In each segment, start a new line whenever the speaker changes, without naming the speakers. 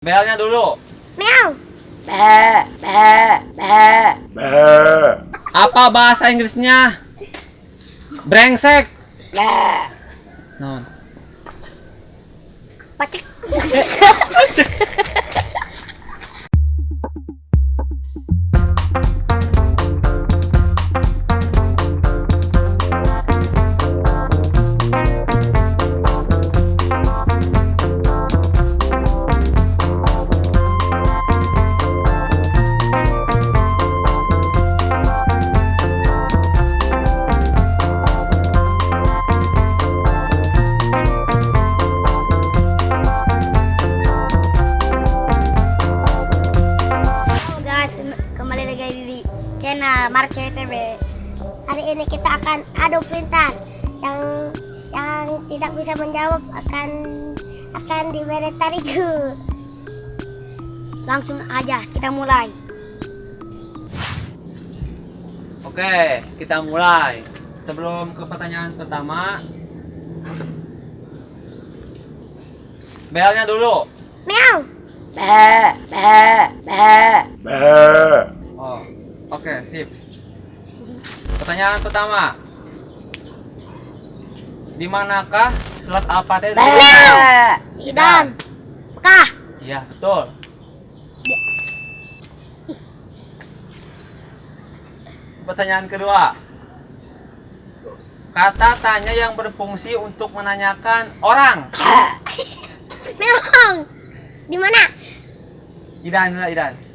Belnya dulu.
Meow.
Be, be, be, be.
Apa bahasa Inggrisnya? Brengsek.
Ya.
Non.
Pacek. Kembali lagi di channel Marco TV. Hari ini kita akan adu pintar. Yang tidak bisa menjawab akan diberi tariku. Langsung aja kita mulai.
Oke, kita mulai. Sebelum ke pertanyaan pertama, belnya dulu.
Meow.
Be, be, be, be.
Oh, oke, sip. Pertanyaan pertama, di manakah selat Alpate?
Be.
Idan. Pekah.
Iya, betul. Pertanyaan kedua, kata tanya yang berfungsi untuk menanyakan orang.
Meow. Di mana?
Idan.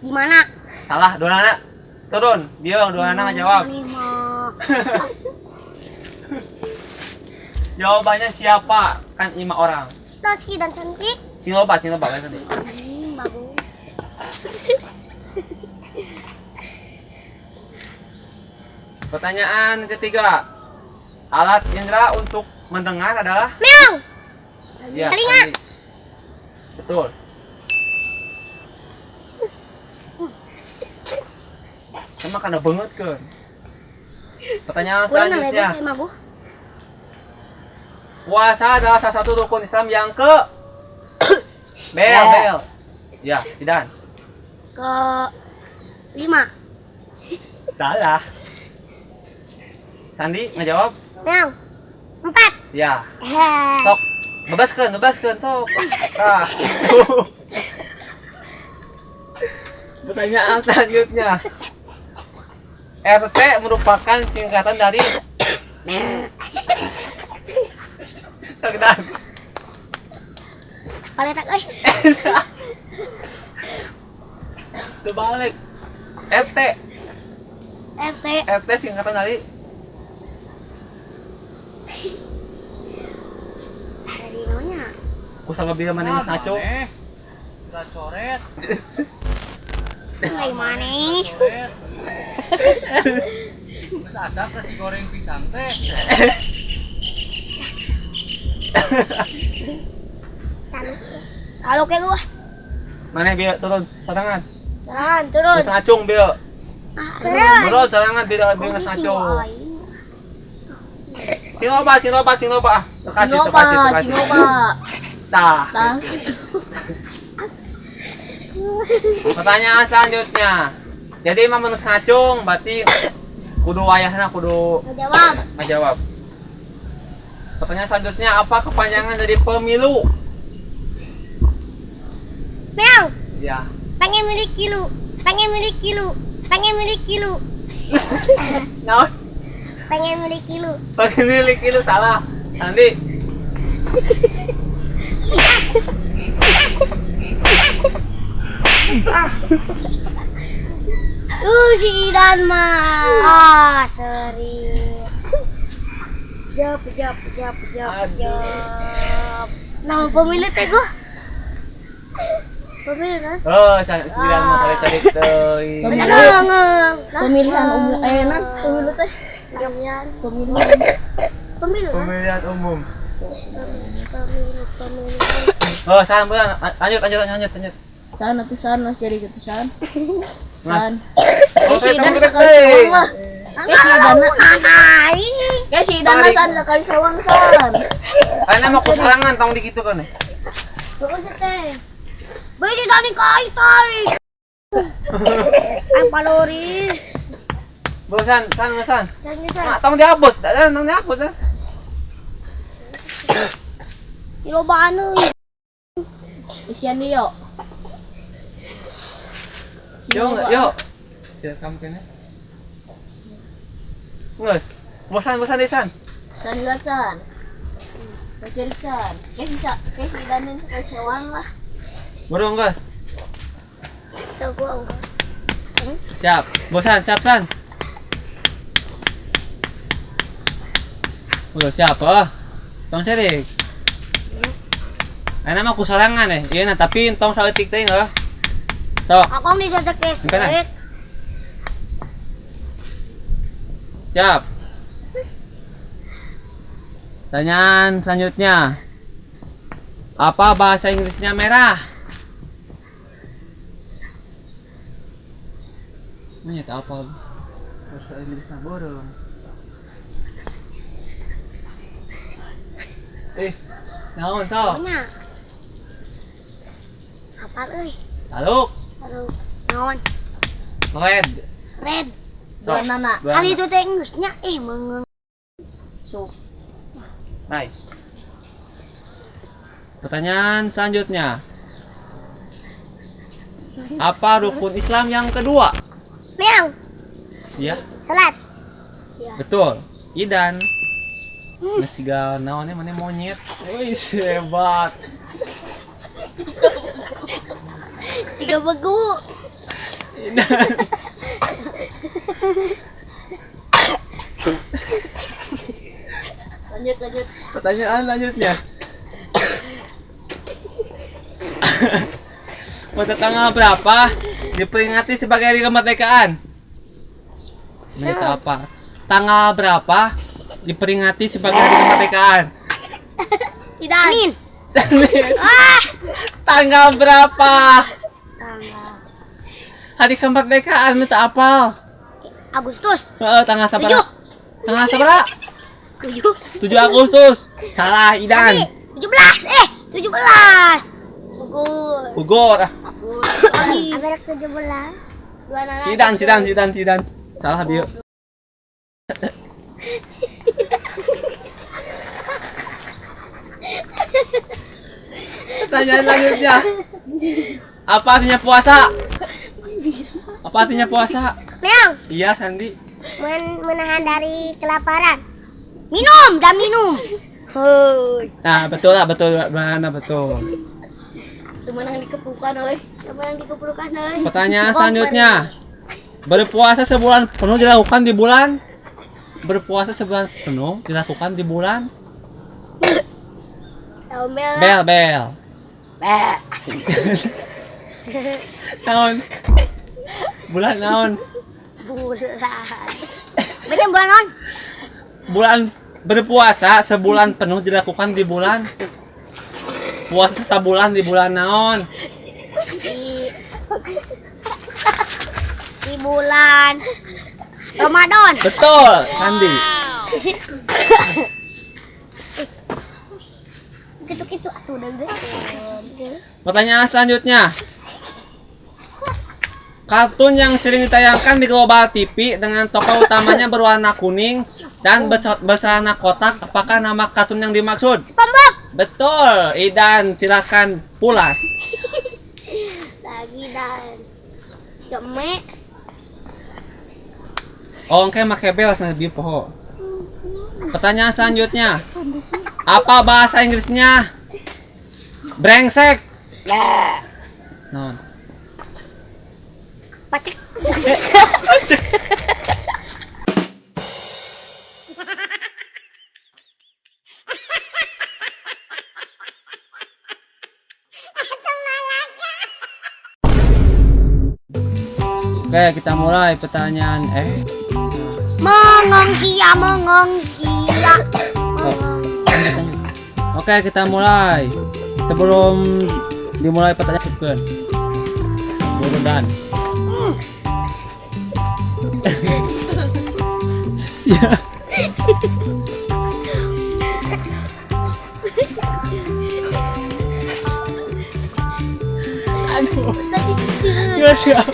Di mana?
Salah, dua anak. Turun, biar dua anak ngejawab. Jawabannya siapa? Kan 5 orang.
Staski dan Santik.
Cinoba kan tadi.
Bagus.
Pertanyaan ketiga, alat indera untuk mendengar adalah?
Meow.
Ya,
Telinga.
tadi. Betul. Sama karena banget kan. Pertanyaan selanjutnya, puasa adalah salah satu rukun Islam yang ke bel. Ya, tidak.
Ke 5.
Salah. Sandi ngejawab?
Meow. 4.
Ya. Sok, bebaskan sok. Nah, itu. Pertanyaan selanjutnya. RT merupakan singkatan dari Sakitan.
Paletak euy.
Terbalik. RT
RT.
singkatan dari
Dari nonya.
Kusama biar manis naco.
Udah coret.
Dari mana?
Coret. Mas asap nasi goreng pisang teh.
Kalau kayak gua.
Mana biar turun sarangan.
Jangan turun.
Terus ngacung biar.
Turun.
Turun sarangan biar nges ngacung. Cinoba. Terkasih. Tah. Pertanyaan selanjutnya. Jadi emang menurut ngacung berarti kudu wayahna kudu
Jawab.
ngajawab. Pertanyaan selanjutnya, apa kepanjangan dari pemilu?
Meow.
Ya.
Pengen miliki lu. Pengen miliki lu.
Nah,
Pengen miliki lu.
pemilik itu salah. Sandi.
Si Idan mah. Serius. Jawab. Nama pemilu teh gua. Pemilu kan?
Oh, sembilan mau kali cari teuing.
Pemilihan umum, pemilu teh.
Pemilu kan?
Pemilihan umum.
Pemilu.
Oh, salam bulan. Lanjut.
Sana cari gitu san.
Mas.
Si
Oke,
Idan
kamu
sekali
gede.
sawang lah. Si Idan
Ini.
si Idan san sekali sawang san.
Ana mau kusalangan tong dikitu kan.
Pokoknya teh. Pwede dani kay tarik. Ang palori.
Bosan, san.
Dani sa.
Mak tong diabos, nang diabos ah.
Ilobaan euy.
Isian dia.
Yuk. Direkam kene. Nges. Bosan deh san.
San lihat san. Belajar san. Kayak si Danin sekali sewang lah.
Burung guys.
Tuh gua.
Siap. Bosan, siap san. Udah siap ah. Tong serik. Ana mah kusarangan Iya nah tapi tong saeutik teh enggak. Sok.
Aku nih gajak keset.
Siap. Pertanyaan selanjutnya. Apa bahasa Inggrisnya merah? Mana tak apa? Bahasa Inggrisnya borong. Naon sok?
Punya. Apa euy?
Taluk.
Aduh, naon?
Red.
Red.
Dua nana.
Kali itu teh Inggrisnya mengeng.
Sup.
Baik. Pertanyaan selanjutnya. Apa rukun Islam yang kedua?
Meong.
Ya,
Salat.
betul. Idan. Mesiga naonnya mana monyet. Wih, hebat.
Tiga begu.
Idan.
Lanjut.
Pertanyaan lanjutnya. Pada tanggal berapa diperingati sebagai hari kemerdekaan? Menit apa? Tanggal berapa diperingati sebagai hari kemerdekaan?
Tidak. Senin.
Senin.
Ah.
Tanggal berapa?
Tanggal
Hari kemerdekaan minta apal.
Agustus.
Tanggal sabara?
7.
Tanggal sabara?
7.
7 Agustus. Salah, Idan.
17. 17. Gugur.
Bogor.
Amerik 17. Dua nana.
Sidan. Salah bio. Pertanyaan selanjutnya. Apa artinya puasa?
Meong.
Iya, Sandi.
Menahan dari kelaparan. Minum, gak minum. Hoi.
Nah, betul. Mana betul.
Itu mana yang dikepukan, oi?
Apa yang dikumpulkan, oi?
Pertanyaan selanjutnya. Berpuasa sebulan penuh dilakukan di bulan?
Tombel.
Bel. Naon? Bulan naon?
Bulan. Bener bulan on?
Bulan berpuasa sebulan penuh dilakukan di bulan. Puasa sebulan di bulan naon?
Di bulan Ramadan.
Betul, Sandi.
Gitu atuh udah guys.
Pertanyaan selanjutnya. Kartun yang sering ditayangkan di Global TV dengan tokoh utamanya berwarna kuning dan bercelana kotak, apakah nama kartun yang dimaksud?
SpongeBob.
Betul, Idan, silakan pulas.
Lagi dan Gemek.
Oke, make bel sambil poho. Pertanyaan selanjutnya. Apa bahasa Inggrisnya? Brengsek. Non.
Pacek.
Oke, kita mulai pertanyaan
Mengongsi.
Oke, kita mulai. Sebelum dimulai pertanyaan subscribe. Bodohan. Ya.
tadi sini.
Nggak siap.